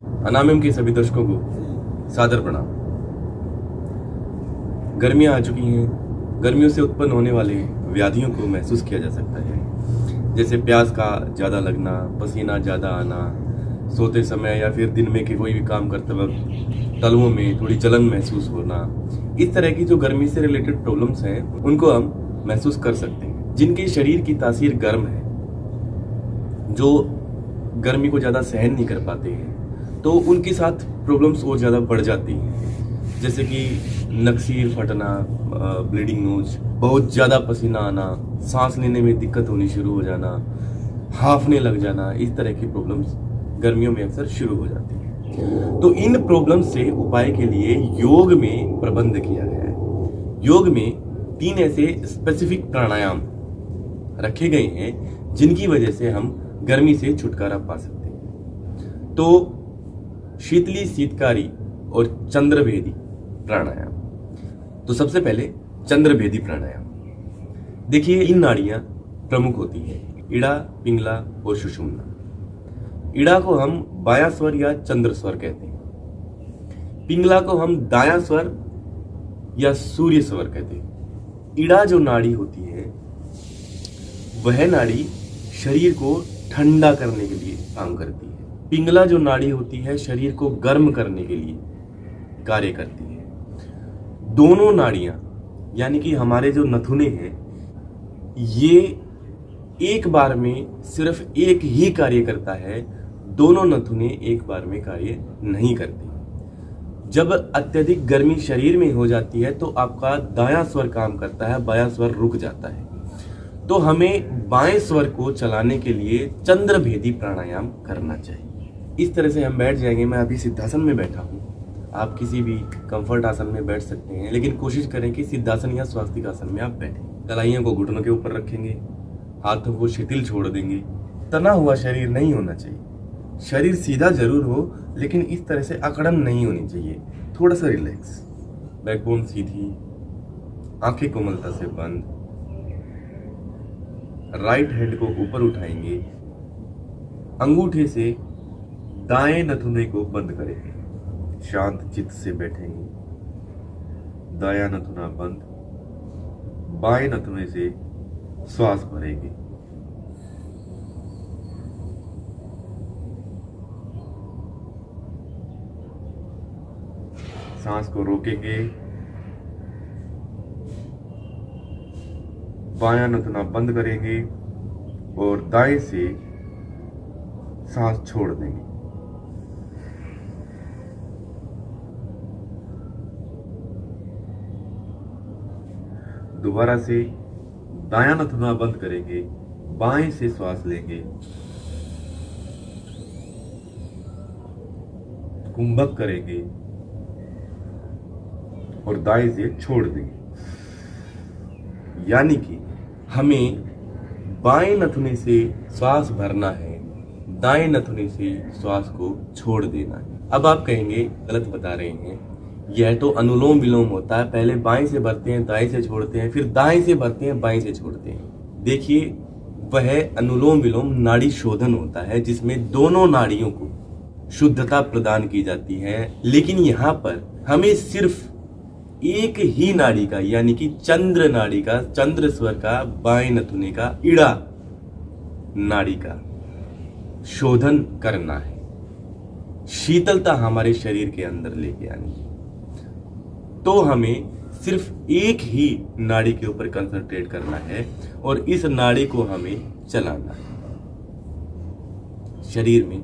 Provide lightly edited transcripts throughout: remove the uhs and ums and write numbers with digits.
अनामिम के सभी दर्शकों को सादर प्रणाम। गर्मियां आ चुकी हैं। गर्मियों से उत्पन्न होने वाले व्याधियों को महसूस किया जा सकता है, जैसे प्यास का ज़्यादा लगना, पसीना ज़्यादा आना, सोते समय या फिर दिन में के कोई भी काम करते वक्त तलुओं में थोड़ी जलन महसूस होना। इस तरह की जो गर्मी से रिलेटेड प्रॉब्लम्स हैं उनको हम महसूस कर सकते हैं। जिनके शरीर की तासीर गर्म है, जो गर्मी को ज़्यादा सहन नहीं कर पाते हैं, तो उनके साथ प्रॉब्लम्स और ज़्यादा बढ़ जाती हैं, जैसे कि नक्सीर फटना, ब्लीडिंग नोज, बहुत ज़्यादा पसीना आना, सांस लेने में दिक्कत होनी शुरू हो जाना, हांफने लग जाना। इस तरह की प्रॉब्लम्स गर्मियों में अक्सर शुरू हो जाती हैं। तो इन प्रॉब्लम्स से उपाय के लिए योग में प्रबंध किया गया है। योग में 3 ऐसे स्पेसिफिक प्राणायाम रखे गए हैं जिनकी वजह से हम गर्मी से छुटकारा पा सकते हैं। तो शीतली, शीतकारी और चंद्रभेदी प्राणायाम। तो सबसे पहले चंद्रभेदी प्राणायाम। देखिए, इन नाड़ियां प्रमुख होती हैं, इड़ा, पिंगला और सुषुम्ना। इड़ा को हम बायां स्वर या चंद्र स्वर कहते हैं। पिंगला को हम दायां स्वर या सूर्य स्वर कहते हैं। इड़ा जो नाड़ी होती है वह नाड़ी शरीर को ठंडा करने के लिए काम करती है। पिंगला जो नाड़ी होती है शरीर को गर्म करने के लिए कार्य करती है। दोनों नाड़ियां यानी कि हमारे जो नथुने हैं, ये एक बार में सिर्फ एक ही कार्य करता है। दोनों नथुने एक बार में कार्य नहीं करते। जब अत्यधिक गर्मी शरीर में हो जाती है तो आपका दायां स्वर काम करता है, बायां स्वर रुक जाता है। तो हमें बाएं स्वर को चलाने के लिए चंद्रभेदी प्राणायाम करना चाहिए। इस तरह से हम बैठ जाएंगे। मैं अभी सिद्धासन में बैठा हूँ, आप किसी भी कंफर्ट आसन में बैठ सकते हैं, लेकिन कोशिश करें कि सिद्धासन या स्वास्तिक आसन में आप बैठें। कलाइयों को घुटनों के ऊपर रखेंगे, हाथों को शिथिल छोड़ देंगे। तना हुआ शरीर नहीं होना चाहिए। शरीर सीधा जरूर हो, लेकिन इस तरह से अकड़न नहीं होनी चाहिए। थोड़ा सा रिलैक्स, बैकबोन सीधी, आंखें कोमलता से बंद। राइट हैंड को ऊपर उठाएंगे, अंगूठे से दाएं नथुने को बंद करेंगे, शांत चित्त से बैठेंगे। दायां नथुना बंद, बाएं नथुने से श्वास भरेंगे। सांस को रोकेंगे, बायां नथुना बंद करेंगे और दाएं से सांस छोड़ देंगे। दोबारा से दायां नथुना बंद करेंगे, बाएं से श्वास लेंगे, कुंभक करेंगे और दाएं से छोड़ देंगे। यानी कि हमें बाएं नथुने से श्वास भरना है, दाएं नथुने से श्वास को छोड़ देना है। अब आप कहेंगे गलत बता रहे हैं, यह तो अनुलोम विलोम होता है। पहले बाएं से भरते हैं, दाएं से छोड़ते हैं, फिर दाएं से भरते हैं, बाएं से छोड़ते हैं। देखिए, वह अनुलोम विलोम नाड़ी शोधन होता है, जिसमें दोनों नाड़ियों को शुद्धता प्रदान की जाती है। लेकिन यहाँ पर हमें सिर्फ एक ही नाड़ी का, यानी कि चंद्र नाड़ी का, चंद्र स्वर का, बाएं नथुने का, इड़ा नाड़ी का शोधन करना है, शीतलता हमारे शरीर के अंदर लेके आनी है। तो हमें सिर्फ एक ही नाड़ी के ऊपर कंसंट्रेट करना है और इस नाड़ी को हमें चलाना है, शरीर में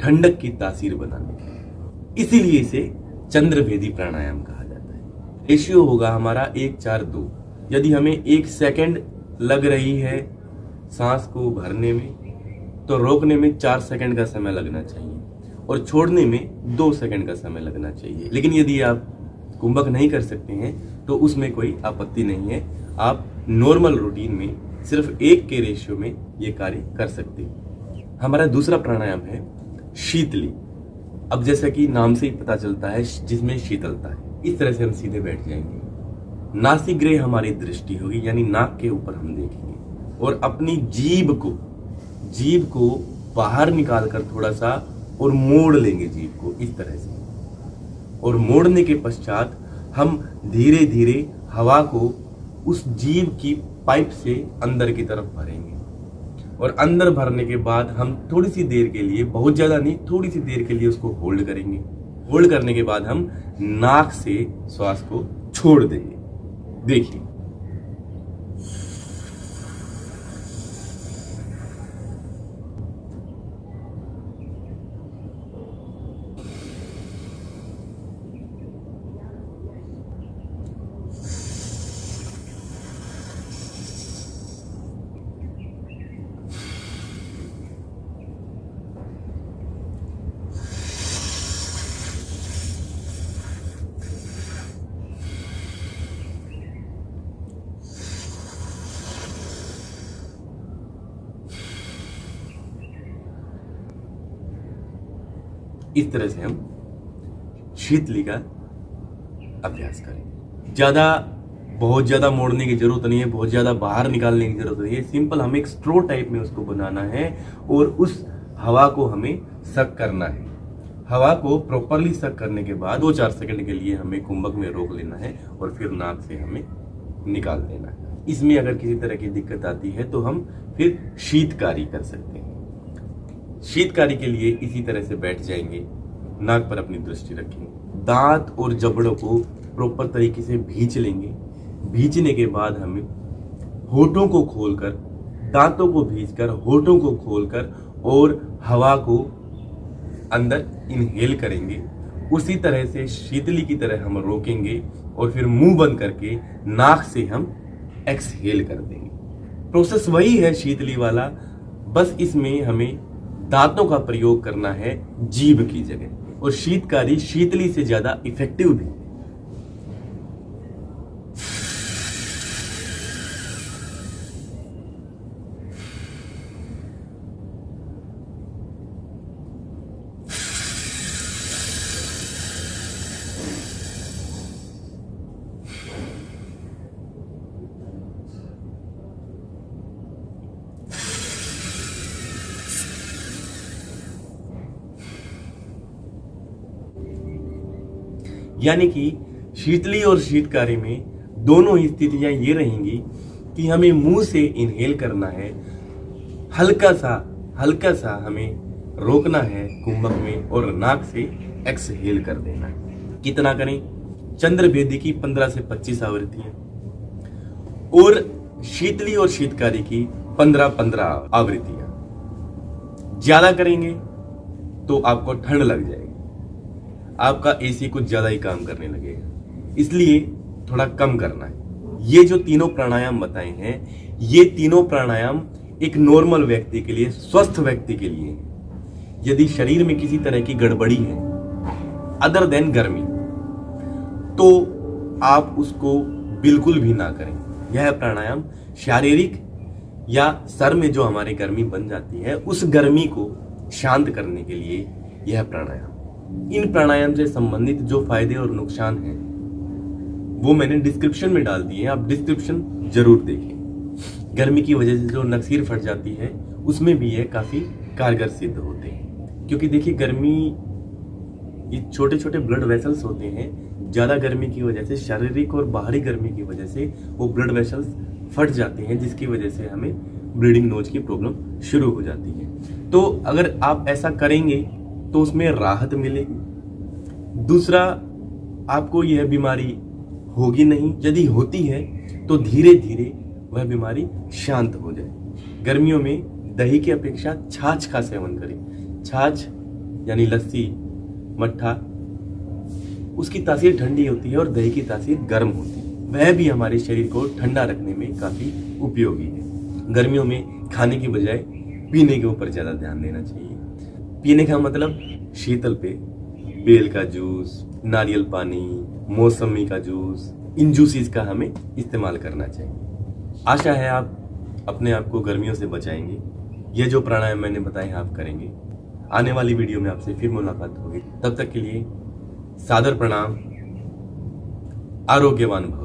ठंडक की तासीर बनाने के लिए। इसीलिए इसे चंद्रभेदी प्राणायाम कहा जाता है। रेशियो होगा हमारा 1-4-2। यदि हमें 1 सेकंड लग रही है सांस को भरने में, तो रोकने में 4 सेकंड का समय लगना चाहिए और छोड़ने में 2 सेकंड का समय लगना चाहिए। लेकिन यदि आप कुंभक नहीं कर सकते हैं तो उसमें कोई आपत्ति नहीं है। आप नॉर्मल रूटीन में सिर्फ 1 के रेशियो में ये कार्य कर सकते हैं। हमारा दूसरा प्राणायाम है शीतली। अब जैसा कि नाम से ही पता चलता है, जिसमें शीतलता है। इस तरह से हम सीधे बैठ जाएंगे। नासिग्रह हमारी दृष्टि होगी, यानी नाक के ऊपर हम देखेंगे और अपनी जीभ को बाहर निकालकर थोड़ा सा और मोड़ लेंगे जीभ को इस तरह से, और मोड़ने के पश्चात हम धीरे धीरे हवा को उस जीभ की पाइप से अंदर की तरफ भरेंगे। और अंदर भरने के बाद हम थोड़ी सी देर के लिए, बहुत ज्यादा नहीं, थोड़ी सी देर के लिए उसको होल्ड करेंगे। होल्ड करने के बाद हम नाक से श्वास को छोड़ देंगे। देखिए, इस तरह से हम शीतली का अभ्यास करें। बहुत ज्यादा मोड़ने की जरूरत नहीं है, बहुत ज्यादा बाहर निकालने की जरूरत नहीं है। सिंपल हमें एक स्ट्रो टाइप में उसको बनाना है और उस हवा को हमें सक करना है। हवा को प्रॉपरली सक करने के बाद 2-4 सेकंड के लिए हमें कुंभक में रोक लेना है और फिर नाक से हमें निकाल देना है। इसमें अगर किसी तरह की दिक्कत आती है तो हम फिर शीतकारी कर सकते हैं। शीतकारी के लिए इसी तरह से बैठ जाएंगे, नाक पर अपनी दृष्टि रखेंगे, दांत और जबड़ों को प्रॉपर तरीके से भींच लेंगे। भींचने के बाद हमें होठों को खोलकर, दांतों को भींचकर, होठों को खोलकर और हवा को अंदर इनहेल करेंगे। उसी तरह से शीतली की तरह हम रोकेंगे और फिर मुंह बंद करके नाक से हम एक्सहेल कर देंगे। प्रोसेस वही है शीतली वाला, बस इसमें हमें दांतों का प्रयोग करना है जीभ की जगह, और शीतकारी शीतली से ज्यादा इफेक्टिव भी। यानी कि शीतली और शीतकारी में दोनों ही स्थितियां ये रहेंगी कि हमें मुंह से इनहेल करना है, हल्का सा हमें रोकना है कुंभक में और नाक से एक्सहेल कर देना है। कितना करें? चंद्रभेदी की 15 से 25 आवृत्तियां और शीतली और शीतकारी की 15-15 आवृत्तियां। ज्यादा करेंगे तो आपको ठंड लग जाएगी, आपका एसी कुछ ज्यादा ही काम करने लगेगा, इसलिए थोड़ा कम करना है। ये जो तीनों प्राणायाम बताए हैं, ये तीनों प्राणायाम एक नॉर्मल व्यक्ति के लिए, स्वस्थ व्यक्ति के लिए है। यदि शरीर में किसी तरह की गड़बड़ी है अदर देन गर्मी, तो आप उसको बिल्कुल भी ना करें। यह प्राणायाम शारीरिक या सर में जो हमारी गर्मी बन जाती है, उस गर्मी को शांत करने के लिए यह प्राणायाम। इन प्राणायाम से संबंधित जो फायदे और नुकसान हैं वो मैंने डिस्क्रिप्शन में डाल दिए हैं, आप डिस्क्रिप्शन जरूर देखें। गर्मी की वजह से जो नक्सीर फट जाती है उसमें भी ये काफी कारगर सिद्ध होते हैं, क्योंकि देखिए गर्मी, ये छोटे छोटे ब्लड वेसल्स होते हैं, ज्यादा गर्मी की वजह से, शारीरिक और बाहरी गर्मी की वजह से वो ब्लड वेसल्स फट जाते हैं, जिसकी वजह से हमें ब्लीडिंग नोज की प्रॉब्लम शुरू हो जाती है। तो अगर आप ऐसा करेंगे तो उसमें राहत मिलेगी। दूसरा, आपको यह बीमारी होगी नहीं, यदि होती है तो धीरे धीरे वह बीमारी शांत हो जाए। गर्मियों में दही की अपेक्षा छाछ का सेवन करें। छाछ यानी लस्सी, मट्ठा, उसकी तासीर ठंडी होती है और दही की तासीर गर्म होती है, वह भी हमारे शरीर को ठंडा रखने में काफी उपयोगी है। गर्मियों में खाने की बजाय पीने के ऊपर ज्यादा ध्यान देना चाहिए। पीने का मतलब शीतल पे बेल का जूस, नारियल पानी, मौसमी का जूस, इन जूसेस का हमें इस्तेमाल करना चाहिए। आशा है आप अपने आप को गर्मियों से बचाएंगे। ये जो प्राणायाम मैंने बताए हैं आप करेंगे। आने वाली वीडियो में आपसे फिर मुलाकात होगी, तब तक के लिए सादर प्रणाम। आरोग्यवान भव।